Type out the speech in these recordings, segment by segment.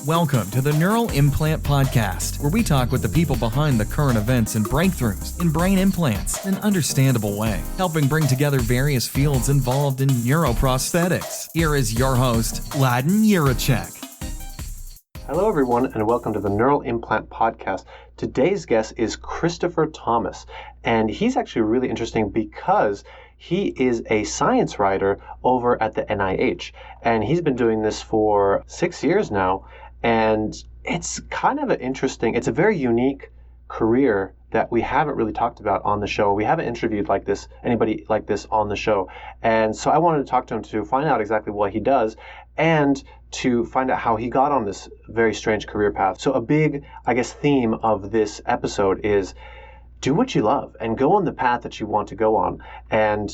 Welcome to the Neural Implant Podcast, where we talk with the people behind the current events and breakthroughs in brain implants in an understandable way, helping bring together various fields involved in neuroprosthetics. Here is your host, Laden Yuracek. Hello, everyone, and welcome to the Neural Implant Podcast. Today's guest is Christopher Thomas, and he's actually really interesting because he is a science writer over at the NIH, and he's been doing this for 6 years now, and it's kind of it's a very unique career that we haven't really talked about on the show. We haven't interviewed anybody like this on the show, and so I wanted to talk to him to find out exactly what he does and to find out how he got on this very strange career path. So a big, theme of this episode is do what you love and go on the path that you want to go on. And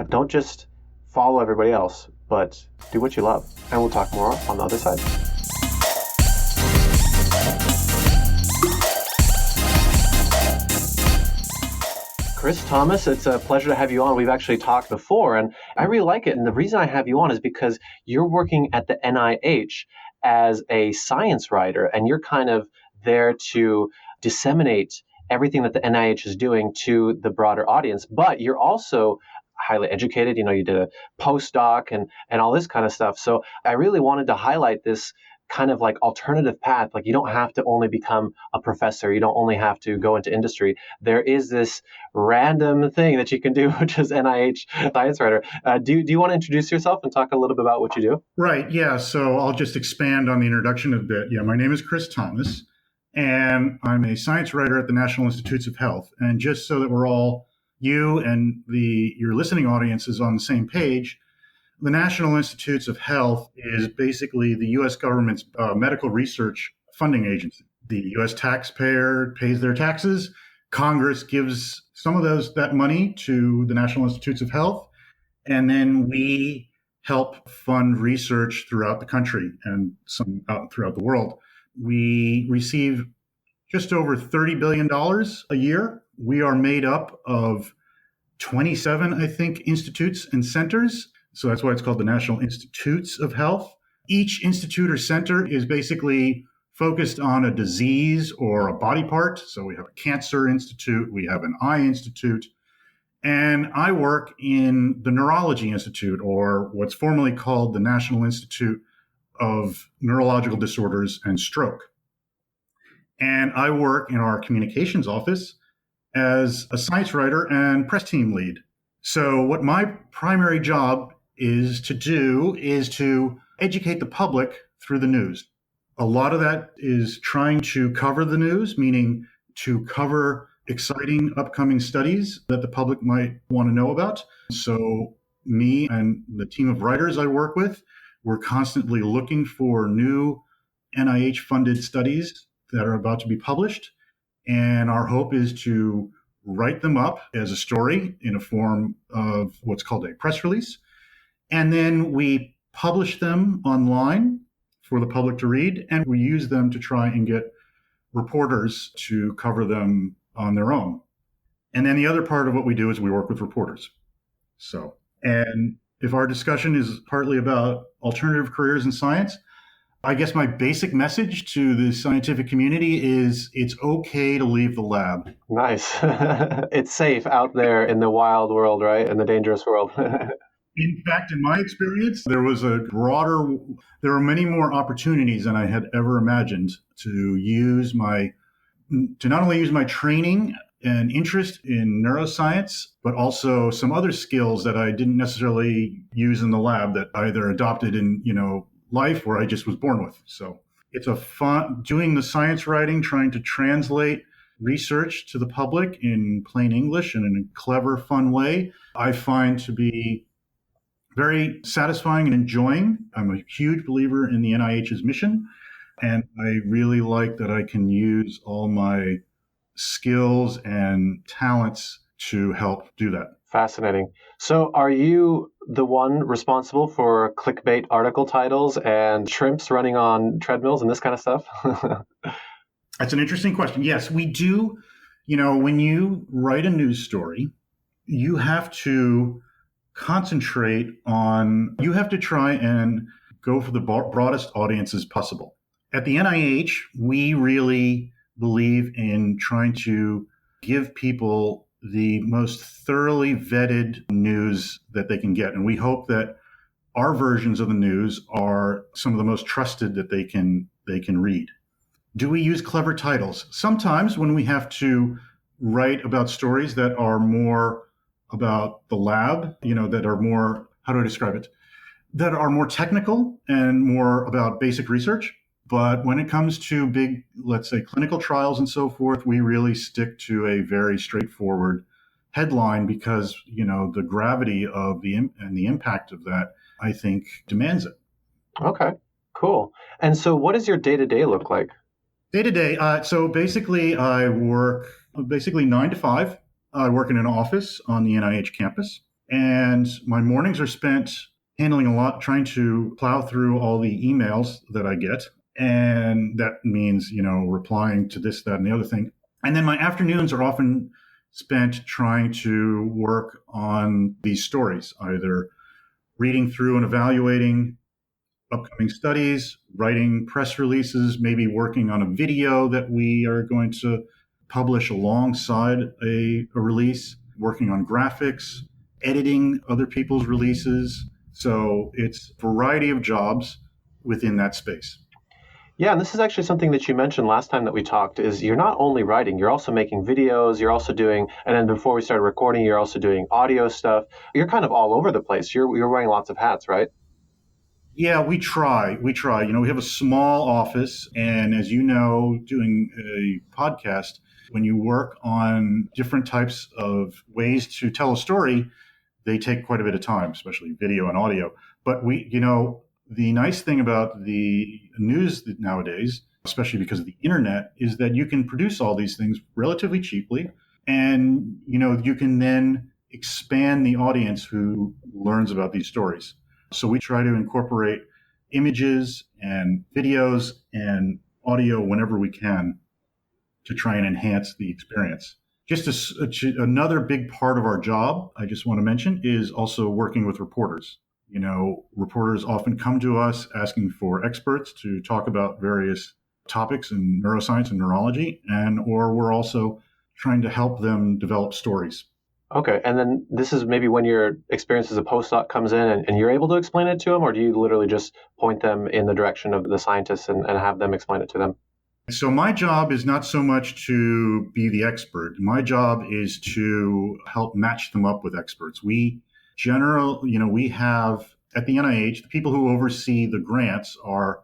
don't just follow everybody else, but do what you love. And we'll talk more on the other side. Chris Thomas, it's a pleasure to have you on. We've actually talked before, and I really like it. And the reason I have you on is because you're working at the NIH as a science writer, and you're kind of there to disseminate everything that the NIH is doing to the broader audience. But you're also highly educated. You did a postdoc and all this kind of stuff. So I really wanted to highlight this kind of alternative path. You don't have to only become a professor. You don't only have to go into industry. There is this random thing that you can do, which is NIH science writer. Do you want to introduce yourself and talk a little bit about what you do? Right. Yeah. So I'll just expand on the introduction a bit. Yeah. My name is Chris Thomas, and I'm a science writer at the National Institutes of Health. And just so that we're all, you and your listening audience is on the same page, the National Institutes of Health is basically the U.S. government's medical research funding agency. The U.S. taxpayer pays their taxes. Congress gives some of that money to the National Institutes of Health, and then we help fund research throughout the country and some throughout the world. We receive just over $30 billion a year. We are made up of 27, institutes and centers. So that's why it's called the National Institutes of Health. Each institute or center is basically focused on a disease or a body part. So we have a cancer institute, we have an eye institute, and I work in the Neurology Institute, or what's formerly called the National Institute of Neurological Disorders and Stroke. And I work in our communications office as a science writer and press team lead. So what my primary job is to educate the public through the news. A lot of that is trying to cover the news, meaning to cover exciting upcoming studies that the public might want to know about. So me and the team of writers I work with, we're constantly looking for new NIH-funded studies that are about to be published. And our hope is to write them up as a story in a form of what's called a press release. And then we publish them online for the public to read, and we use them to try and get reporters to cover them on their own. And then the other part of what we do is we work with reporters. And if our discussion is partly about alternative careers in science, I guess my basic message to the scientific community is it's okay to leave the lab. Nice. It's safe out there in the wild world, right? In the dangerous world. In fact, in my experience, there were many more opportunities than I had ever imagined to not only use my training and interest in neuroscience, but also some other skills that I didn't necessarily use in the lab that I either adopted in, life or I just was born with. So it's a fun doing the science writing, trying to translate research to the public in plain English and in a clever, fun way, I find to be very satisfying and enjoying. I'm a huge believer in the NIH's mission, and I really like that I can use all my skills and talents to help do that. Fascinating. So are you the one responsible for clickbait article titles and shrimps running on treadmills and this kind of stuff? That's an interesting question. Yes, we do. When you write a news story, you have to you have to try and go for the broadest audiences possible. At the NIH, we really believe in trying to give people the most thoroughly vetted news that they can get. And we hope that our versions of the news are some of the most trusted that they can read. Do we use clever titles? Sometimes when we have to write about stories that are more about the lab, that are more, how do I describe it? That are more technical and more about basic research. But when it comes to big, let's say, clinical trials and so forth, we really stick to a very straightforward headline because, the gravity of the impact of that, I think, demands it. Okay, cool. And so what does your day-to-day look like? Day to day. So basically, I work 9 to 5. I work in an office on the NIH campus, and my mornings are spent handling a lot, trying to plow through all the emails that I get. And that means, replying to this, that, and the other thing. And then my afternoons are often spent trying to work on these stories, either reading through and evaluating upcoming studies, writing press releases, maybe working on a video that we are going to publish alongside a release, working on graphics, editing other people's releases. So it's a variety of jobs within that space. Yeah, and this is actually something that you mentioned last time that we talked is you're not only writing, you're also making videos, you're also doing, and then before we started recording, you're also doing audio stuff. You're kind of all over the place. You're wearing lots of hats, right? Yeah, we try. We have a small office. And as you know, doing a podcast, when you work on different types of ways to tell a story, they take quite a bit of time, especially video and audio. But the nice thing about the news nowadays, especially because of the internet, is that you can produce all these things relatively cheaply. And, you can then expand the audience who learns about these stories. So we try to incorporate images and videos and audio whenever we can to try and enhance the experience. Just another big part of our job, I just want to mention, is also working with reporters. Reporters often come to us asking for experts to talk about various topics in neuroscience and neurology, or we're also trying to help them develop stories. Okay, and then this is maybe when your experience as a postdoc comes in and you're able to explain it to them, or do you literally just point them in the direction of the scientists and have them explain it to them? So my job is not so much to be the expert. My job is to help match them up with experts. We have at the NIH, the people who oversee the grants are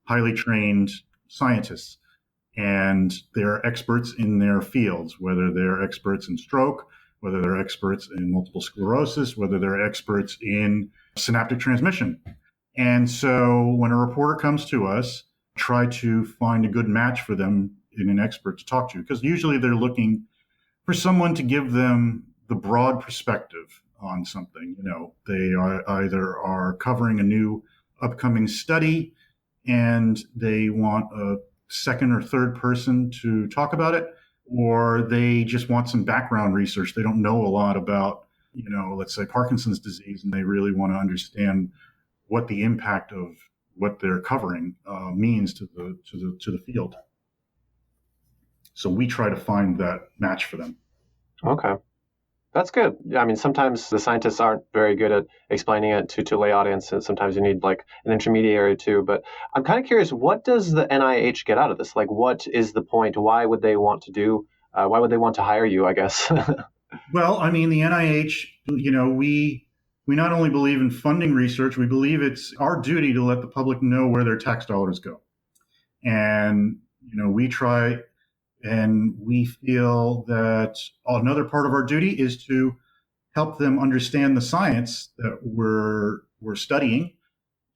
highly trained scientists, and they're experts in their fields, whether they're experts in stroke, whether they're experts in multiple sclerosis, whether they're experts in synaptic transmission. And so when a reporter comes to us, try to find a good match for them in an expert to talk to, because usually they're looking for someone to give them the broad perspective on something. They either are covering a new upcoming study and they want a second or third person to talk about it, or they just want some background research. They don't know a lot about, let's say Parkinson's disease, and they really want to understand what the impact of what they're covering means to the field. So we try to find that match for them. Okay. That's good. I mean, sometimes the scientists aren't very good at explaining it to lay audience, and sometimes you need like an intermediary too. But I'm kind of curious, what does the NIH get out of this? Like, what is the point? Why would they want to hire you, I guess? Well, I mean, the NIH, we not only believe in funding research, we believe it's our duty to let the public know where their tax dollars go. And, we try. And we feel that another part of our duty is to help them understand the science that we're studying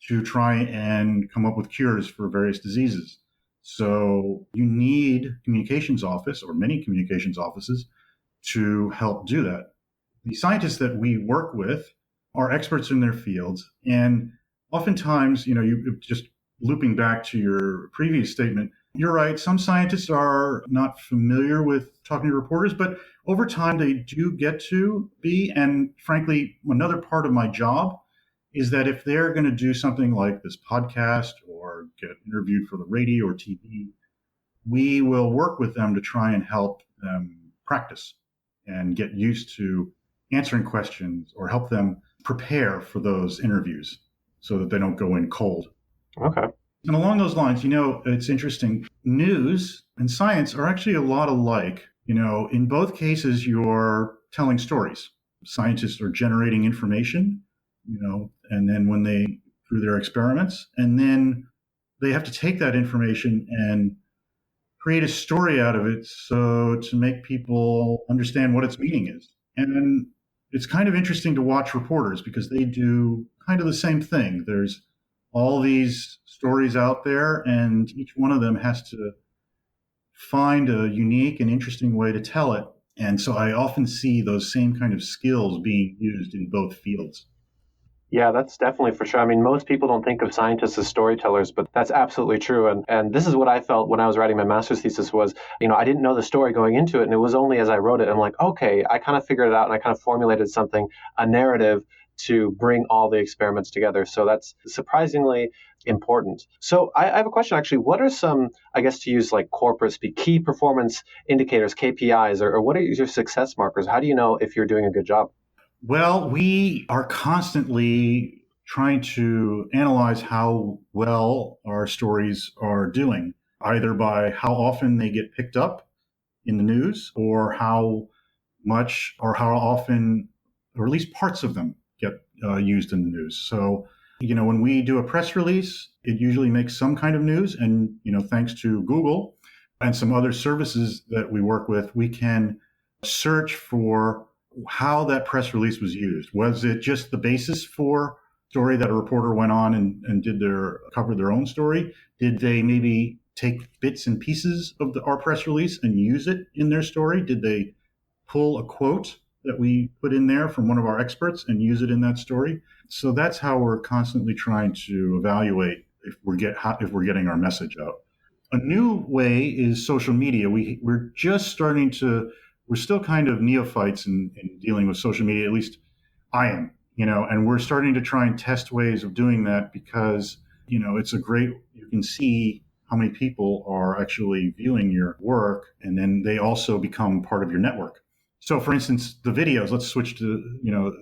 to try and come up with cures for various diseases. So you need communications office or many communications offices to help do that. The scientists that we work with are experts in their fields. And oftentimes, you just looping back to your previous statement, you're right. Some scientists are not familiar with talking to reporters, but over time they do get to be. And frankly, another part of my job is that if they're going to do something like this podcast or get interviewed for the radio or TV, we will work with them to try and help them practice and get used to answering questions or help them prepare for those interviews so that they don't go in cold. Okay. And along those lines, it's interesting. News and science are actually a lot alike. In both cases, you're telling stories. Scientists are generating information, and then when they, through their experiments, and then they have to take that information and create a story out of it so to make people understand what its meaning is. And it's kind of interesting to watch reporters because they do kind of the same thing. There's all these stories out there, and each one of them has to find a unique and interesting way to tell it. And so I often see those same kind of skills being used in both fields. Yeah, that's definitely for sure. I mean, most people don't think of scientists as storytellers, but that's absolutely true. And this is what I felt when I was writing my master's thesis was, I didn't know the story going into it. And it was only as I wrote it, I'm like, okay, I kind of figured it out and I kind of formulated something, a narrative to bring all the experiments together. So that's surprisingly important. So I have a question, actually. What are some, I guess to use like corporate speak, key performance indicators, KPIs, or what are your success markers? How do you know if you're doing a good job? Well, we are constantly trying to analyze how well our stories are doing, either by how often they get picked up in the news or how much or how often, or at least parts of them, get used in the news. So, when we do a press release, it usually makes some kind of news. And, thanks to Google and some other services that we work with, we can search for how that press release was used. Was it just the basis for story that a reporter went on and covered their own story? Did they maybe take bits and pieces of our press release and use it in their story? Did they pull a quote that we put in there from one of our experts and use it in that story? So that's how we're constantly trying to evaluate if we're getting our message out. A new way is social media. We're just starting to. We're still kind of neophytes in dealing with social media, at least I am, and we're starting to try and test ways of doing that because, it's you can see how many people are actually viewing your work, and then they also become part of your network. So for instance, the videos, let's switch to,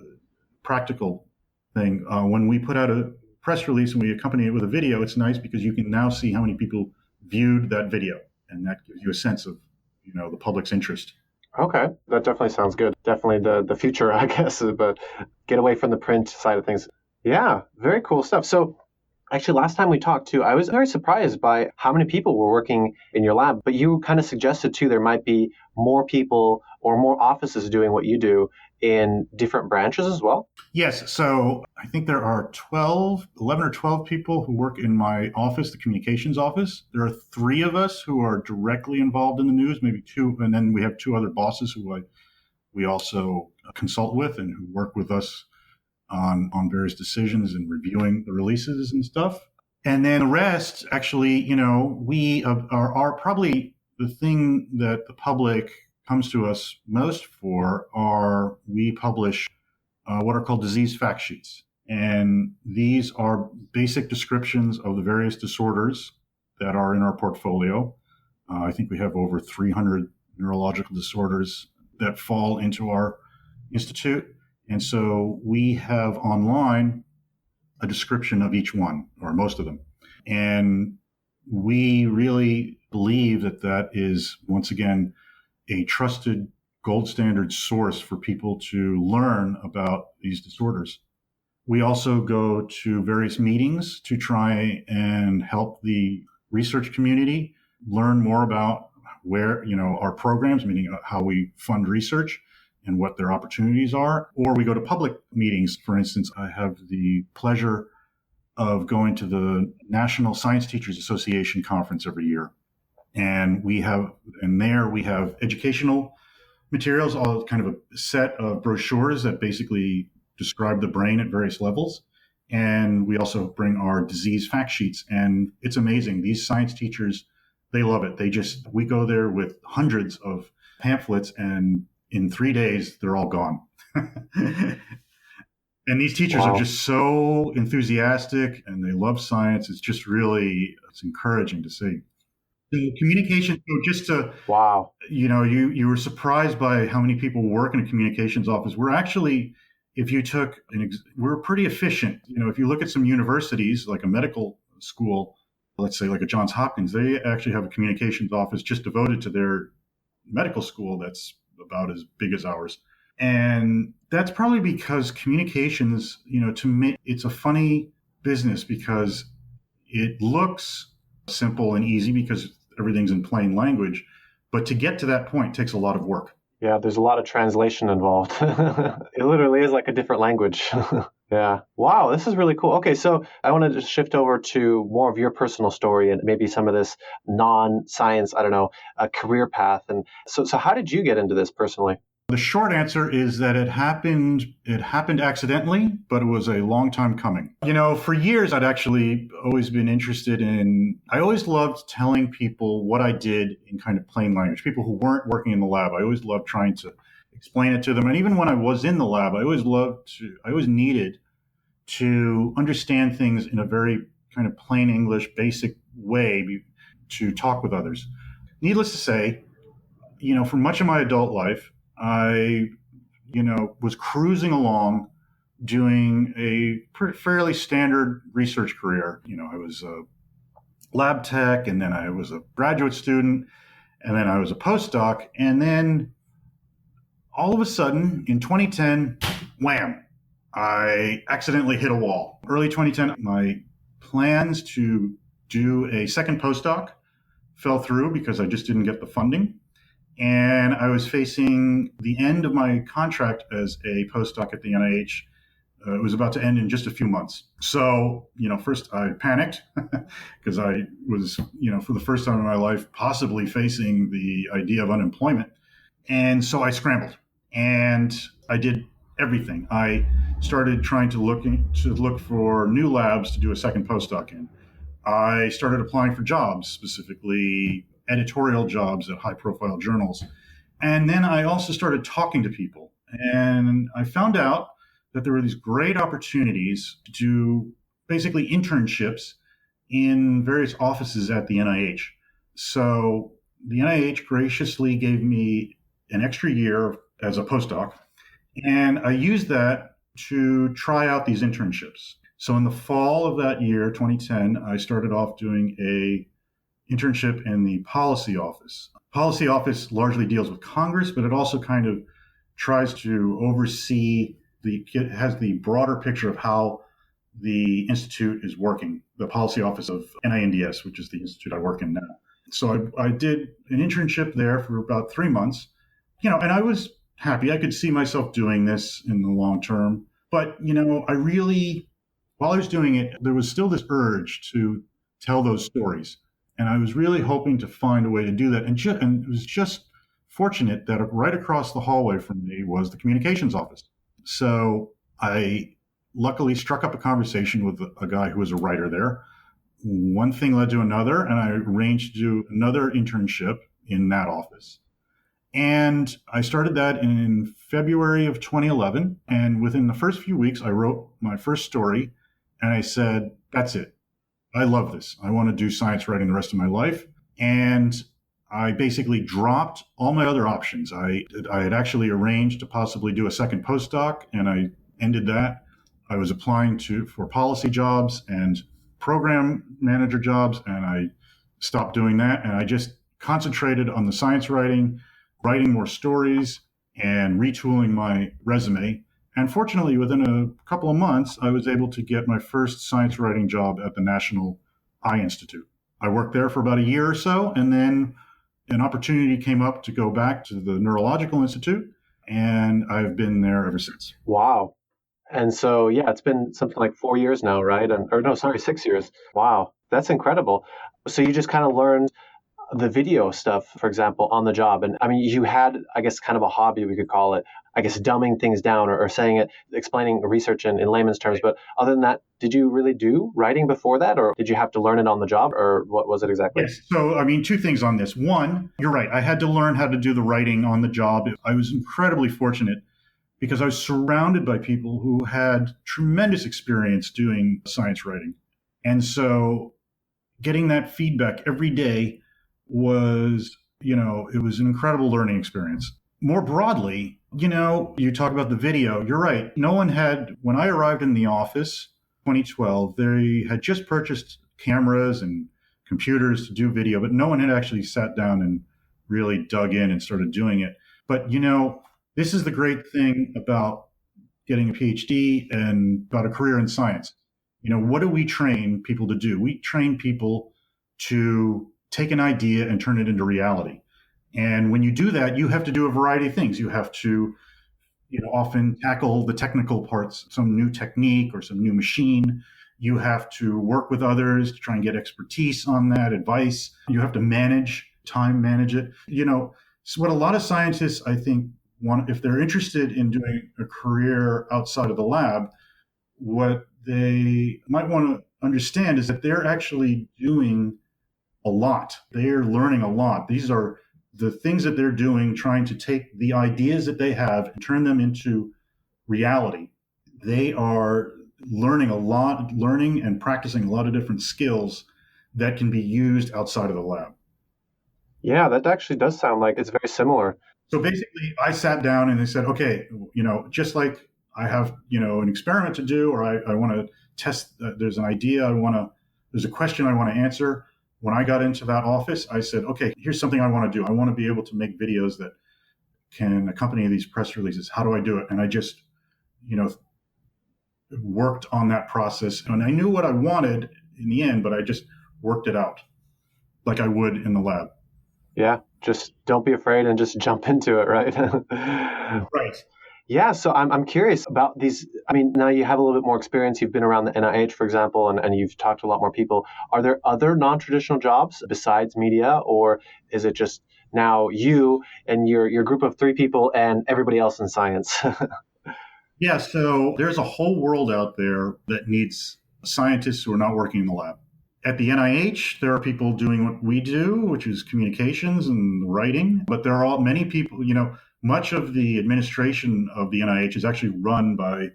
practical thing. When we put out a press release and we accompany it with a video, it's nice because you can now see how many people viewed that video, and that gives you a sense of, the public's interest. Okay, that definitely sounds good. Definitely the future, I guess, but get away from the print side of things. Yeah, very cool stuff. So actually, last time we talked too, I was very surprised by how many people were working in your lab, but you kind of suggested too there might be more people or more offices doing what you do in different branches as well? Yes. So I think there are 11 or 12 people who work in my office, the communications office. There are 3 of us who are directly involved in the news, maybe 2. And then we have 2 other bosses who we also consult with and who work with us on various decisions and reviewing the releases and stuff. And then the rest, actually, we are probably the thing that the public comes to us most for we publish what are called disease fact sheets. And these are basic descriptions of the various disorders that are in our portfolio. I think we have over 300 neurological disorders that fall into our institute. And so we have online a description of each one, or most of them. And we really believe that is, once again, a trusted gold standard source for people to learn about these disorders. We also go to various meetings to try and help the research community learn more about where, our programs, meaning how we fund research and what their opportunities are. Or we go to public meetings. For instance, I have the pleasure of going to the National Science Teachers Association conference every year. And we have educational materials, all kind of a set of brochures that basically describe the brain at various levels. And we also bring our disease fact sheets. And it's amazing. These science teachers, they love it. We go there with hundreds of pamphlets, and in 3 days, they're all gone. And these teachers are just so enthusiastic and they love science. It's just really, it's encouraging to see. The communication, so just to, you were surprised by how many people work in a communications office. We're actually, if you took, we're pretty efficient. If you look at some universities, like a medical school, let's say like a Johns Hopkins, they actually have a communications office just devoted to their medical school that's about as big as ours. And that's probably because communications, to me, it's a funny business because it looks simple and easy because everything's in plain language. But to get to that point takes a lot of work. Yeah, there's a lot of translation involved. It literally is like a different language. Yeah. Wow, this is really cool. Okay, so I want to just shift over to more of your personal story and maybe some of this non-science, career path. And so how did you get into this personally? The short answer is that it happened accidentally, but it was a long time coming. For years, I'd actually always been interested I always loved telling people what I did in kind of plain language. People who weren't working in the lab, I always loved trying to explain it to them. And even when I was in the lab, I always needed to understand things in a very kind of plain English, basic way to talk with others. Needless to say, for much of my adult life, I, was cruising along doing a fairly standard research career. I was a lab tech, and then I was a graduate student, and then I was a postdoc. And then all of a sudden in 2010, wham, I accidentally hit a wall. Early 2010, my plans to do a second postdoc fell through because I just didn't get the funding. And I was facing the end of my contract as a postdoc at the NIH. It was about to end in just a few months. So, first I panicked because I was, for the first time in my life, possibly facing the idea of unemployment. And so I scrambled and I did everything. I started trying to look for new labs to do a second postdoc in. I started applying for jobs, specifically editorial jobs at high-profile journals. And then I also started talking to people. And I found out that there were these great opportunities to do basically internships in various offices at the NIH. So the NIH graciously gave me an extra year as a postdoc, and I used that to try out these internships. So in the fall of that year, 2010, I started off doing a internship in the policy office. Policy office largely deals with Congress, but it also kind of tries to oversee it has the broader picture of how the institute is working, the policy office of NINDS, which is the institute I work in now. So I did an internship there for about 3 months, and I was happy. I could see myself doing this in the long term. But, I really, while I was doing it, there was still this urge to tell those stories. And I was really hoping to find a way to do that. And it was just fortunate that right across the hallway from me was the communications office. So I luckily struck up a conversation with a guy who was a writer there. One thing led to another, and I arranged to do another internship in that office. And I started that in February of 2011. And within the first few weeks, I wrote my first story, and I said, that's it. I love this. I want to do science writing the rest of my life. And I basically dropped all my other options. I had actually arranged to possibly do a second postdoc, and I ended that. I was applying for policy jobs and program manager jobs, and I stopped doing that. And I just concentrated on the science writing more stories, and retooling my resume. And fortunately, within a couple of months, I was able to get my first science writing job at the National Eye Institute. I worked there for about a year or so, and then an opportunity came up to go back to the Neurological Institute, and I've been there ever since. Wow. And so, yeah, it's been something like 4 years now, right? 6 years. Wow, that's incredible. So you just kind of learned the video stuff, for example, on the job. And I mean, you had, I guess, kind of a hobby, we could call it, I guess, dumbing things down or saying it, explaining research in layman's terms. But other than that, did you really do writing before that, or did you have to learn it on the job, or what was it exactly? Yes. So, I mean, two things on this. One, you're right. I had to learn how to do the writing on the job. I was incredibly fortunate because I was surrounded by people who had tremendous experience doing science writing. And so getting that feedback every day was, it was an incredible learning experience. More broadly, you talk about the video. You're right. No one had, when I arrived in the office, 2012, they had just purchased cameras and computers to do video, but no one had actually sat down and really dug in and started doing it. But, this is the great thing about getting a PhD and about a career in science. What do we train people to do? We train people to take an idea and turn it into reality. And when you do that, you have to do a variety of things. You have to, often tackle the technical parts, some new technique or some new machine. You have to work with others to try and get expertise on that, advice. You have to manage it. So what a lot of scientists, I think, want, if they're interested in doing a career outside of the lab, what they might want to understand is that they're actually doing a lot. They're learning a lot. These are the things that they're doing, trying to take the ideas that they have and turn them into reality. They are learning and practicing a lot of different skills that can be used outside of the lab. Yeah, that actually does sound like it's very similar. So basically, I sat down and they said, okay, just like I have, an experiment to do, or I want to test, there's an idea there's a question I want to answer. When I got into that office, I said, okay, here's something I want to do. I want to be able to make videos that can accompany these press releases. How do I do it? And I just, worked on that process. And I knew what I wanted in the end, but I just worked it out like I would in the lab. Yeah, just don't be afraid and just jump into it, right? Right. Yeah, so I'm curious about these. I mean, now you have a little bit more experience. You've been around the NIH, for example, and you've talked to a lot more people. Are there other non-traditional jobs besides media, or is it just now you and your group of 3 people and everybody else in science? Yeah, so there's a whole world out there that needs scientists who are not working in the lab. At the NIH, there are people doing what we do, which is communications and writing, but there are many people, much of the administration of the NIH is actually run by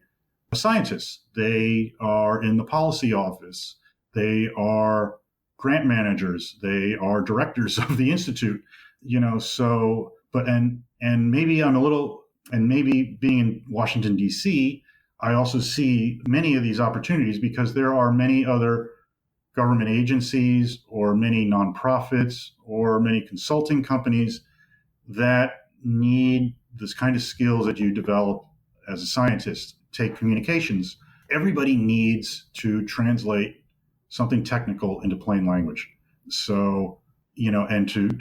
scientists. They are in the policy office. They are grant managers. They are directors of the institute, and maybe being in Washington, D.C., I also see many of these opportunities because there are many other government agencies or many nonprofits or many consulting companies that need this kind of skills that you develop as a scientist. Take communications. Everybody needs to translate something technical into plain language. So,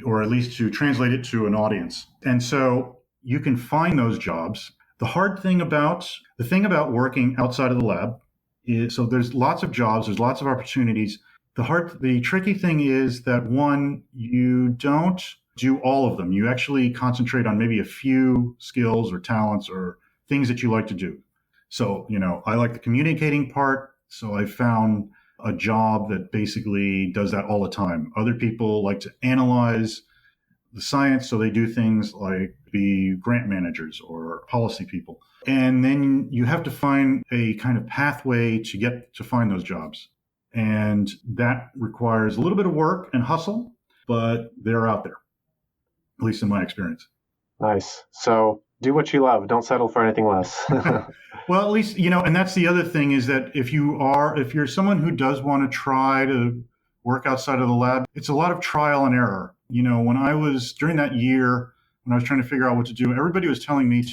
or at least to translate it to an audience. And so you can find those jobs. The thing about working outside of the lab is, so there's lots of jobs, there's lots of opportunities. The tricky thing is that, one, you don't do all of them. You actually concentrate on maybe a few skills or talents or things that you like to do. So, I like the communicating part. So I found a job that basically does that all the time. Other people like to analyze the science. So they do things like be grant managers or policy people. And then you have to find a kind of pathway to find those jobs. And that requires a little bit of work and hustle, but they're out there, at least in my experience. Nice. So do what you love. Don't settle for anything less. Well, at least, and that's the other thing is that if you're someone who does want to try to work outside of the lab, it's a lot of trial and error. During that year, when I was trying to figure out what to do, everybody was telling me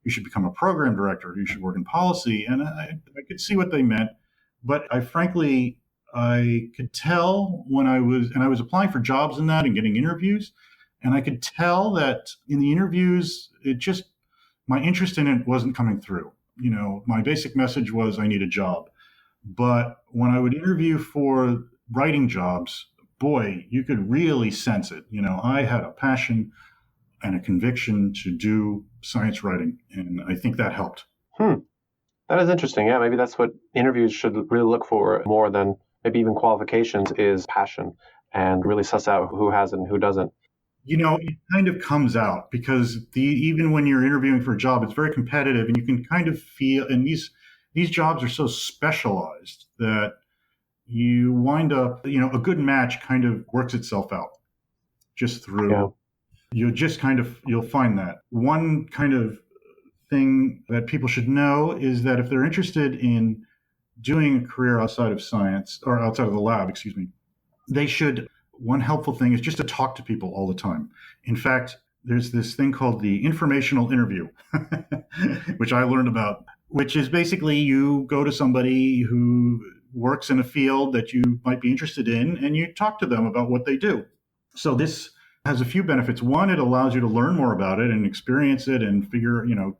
you should become a program director, you should work in policy. And I could see what they meant. But I could tell when I was applying for jobs in that and getting interviews, and I could tell that in the interviews, my interest in it wasn't coming through. My basic message was I need a job. But when I would interview for writing jobs, boy, you could really sense it. I had a passion and a conviction to do science writing, and I think that helped. That is interesting. Yeah, maybe that's what interviews should really look for more than maybe even qualifications, is passion, and really suss out who has it and who doesn't. It kind of comes out because even when you're interviewing for a job, it's very competitive, and you can kind of feel. And these jobs are so specialized that you wind up, a good match kind of works itself out just through. Yeah. You'll find that one kind of thing that people should know is that if they're interested in doing a career outside of science or outside of the lab, excuse me, they should. One helpful thing is just to talk to people all the time. In fact, there's this thing called the informational interview, which I learned about, which is basically you go to somebody who works in a field that you might be interested in and you talk to them about what they do. So this has a few benefits. One, it allows you to learn more about it and experience it and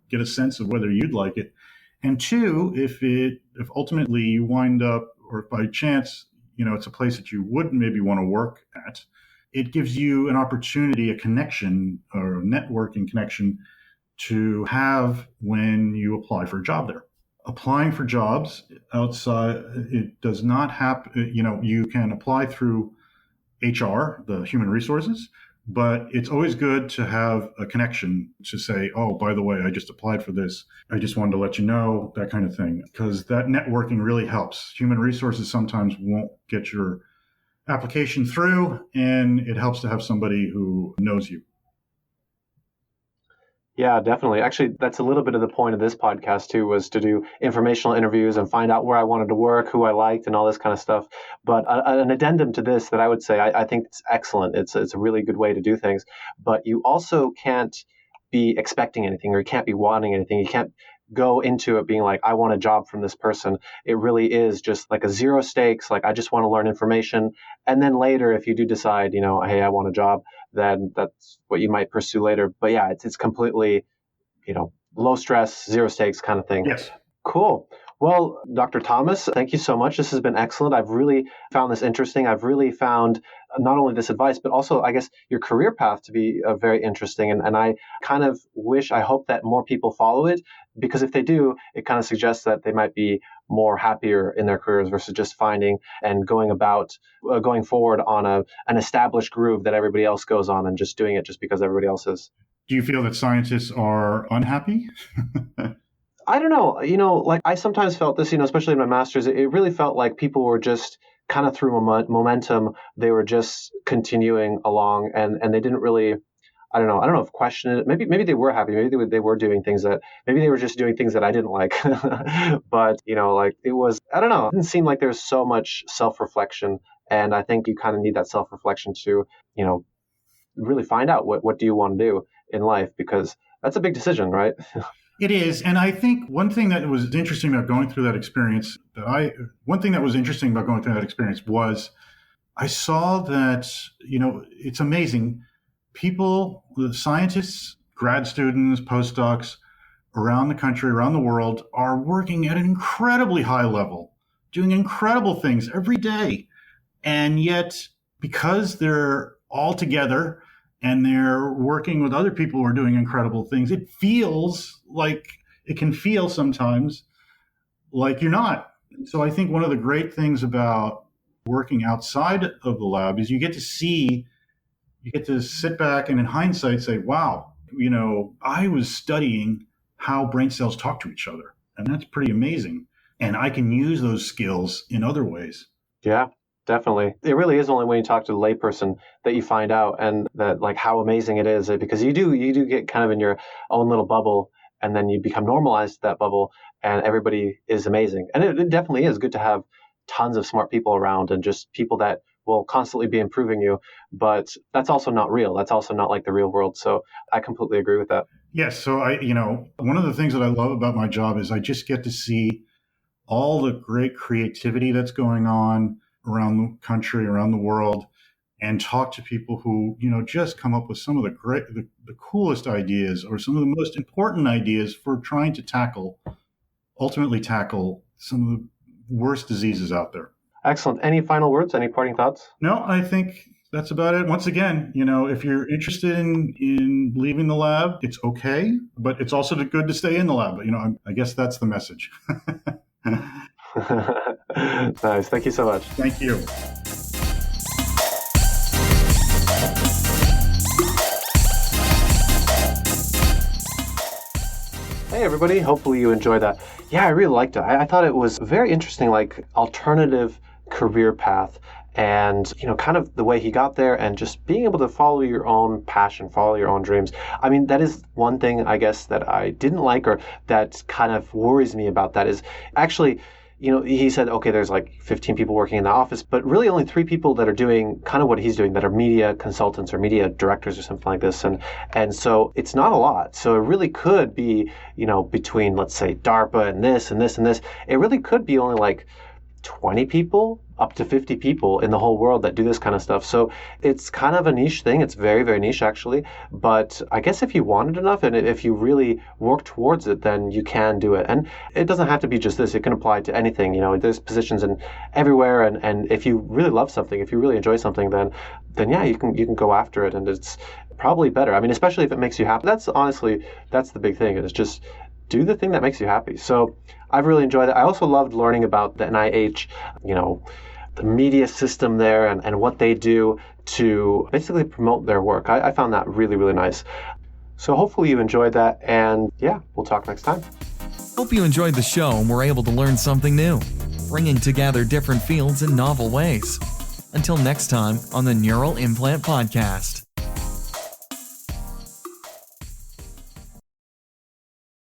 get a sense of whether you'd like it. And two, if ultimately you wind up, or by chance, it's a place that you would maybe want to work at, it gives you an opportunity, a connection or a networking connection to have when you apply for a job there. Applying for jobs outside, it does not happen, you can apply through HR, the human resources, but it's always good to have a connection to say, oh, by the way, I just applied for this. I just wanted to let you know, that kind of thing, because that networking really helps. Human resources sometimes won't get your application through, and it helps to have somebody who knows you. Yeah, definitely. Actually, that's a little bit of the point of this podcast too, was to do informational interviews and find out where I wanted to work, who I liked, and all this kind of stuff. But an addendum to this that I would say, I think it's excellent. It's a really good way to do things. But you also can't be expecting anything, or you can't be wanting anything. You can't go into it being like, I want a job from this person. It really is just like a zero stakes, like I just want to learn information. And then later, if you do decide, hey, I want a job, then that's what you might pursue later. But yeah, it's completely, low stress, zero stakes kind of thing. Yes. Cool. Well, Dr. Thomas, thank you so much. This has been excellent. I've really found this interesting. I've really found not only this advice, but also, I guess, your career path to be very interesting. And I kind of I hope that more people follow it, because if they do, it kind of suggests that they might be more happier in their careers versus just finding and going forward on an established groove that everybody else goes on and just doing it just because everybody else is. Do you feel that scientists are unhappy? I don't know. Like I sometimes felt this, especially in my master's, it really felt like people were just kind of through momentum. They were just continuing along, and they didn't really, I don't know if question it. Maybe they were happy. Maybe they were doing things maybe they were just doing things that I didn't like. But, like it was, I don't know. It didn't seem like there was so much self-reflection. And I think you kind of need that self-reflection to, really find out what do you want to do in life, because that's a big decision, right? It is. And I think one thing that was interesting about going through that experience was I saw that, it's amazing. People, the scientists, grad students, postdocs around the country, around the world are working at an incredibly high level, doing incredible things every day. And yet, because they're all together and they're working with other people who are doing incredible things, it can feel sometimes like you're not. So I think one of the great things about working outside of the lab is you get to sit back and in hindsight say, wow, I was studying how brain cells talk to each other. And that's pretty amazing. And I can use those skills in other ways. Yeah. Definitely. It really is only when you talk to the layperson that you find out, and that like how amazing it is, because you do get kind of in your own little bubble, and then you become normalized to that bubble, and everybody is amazing. And it definitely is good to have tons of smart people around and just people that will constantly be improving you. But that's also not real. That's also not like the real world. So I completely agree with that. Yes. So one of the things that I love about my job is I just get to see all the great creativity that's going on around the country, around the world, and talk to people who, just come up with some of the coolest ideas, or some of the most important ideas for trying to ultimately tackle some of the worst diseases out there. Excellent. Any final words? Any parting thoughts? No, I think that's about it. Once again, if you're interested in leaving the lab, it's okay, but it's also good to stay in the lab. I guess that's the message. Nice. Thank you so much. Thank you. Hey everybody, hopefully you enjoyed that. Yeah, I really liked it. I thought it was very interesting, like alternative career path and, kind of the way he got there and just being able to follow your own passion, follow your own dreams. I mean, that is one thing I guess that I didn't like or that kind of worries me about that is actually, he said, okay, there's like 15 people working in the office, but really only 3 people that are doing kind of what he's doing that are media consultants or media directors or something like this. And so it's not a lot. So it really could be, between, let's say, DARPA and this and this and this, it really could be only like 20 people up to 50 people in the whole world that do this kind of stuff. So it's kind of a niche thing. It's very, very niche actually. But I guess if you want it enough and if you really work towards it, then you can do it. And it doesn't have to be just this. It can apply to anything. There's positions in everywhere. And if you really love something, if you really enjoy something, then yeah, you can go after it. And it's probably better. I mean, especially if it makes you happy. That's the big thing. It's just do the thing that makes you happy. So I've really enjoyed it. I also loved learning about the NIH, the media system there and what they do to basically promote their work. I found that really, really nice. So hopefully you enjoyed that. And yeah, we'll talk next time. Hope you enjoyed the show and were able to learn something new, bringing together different fields in novel ways. Until next time on the Neural Implant Podcast.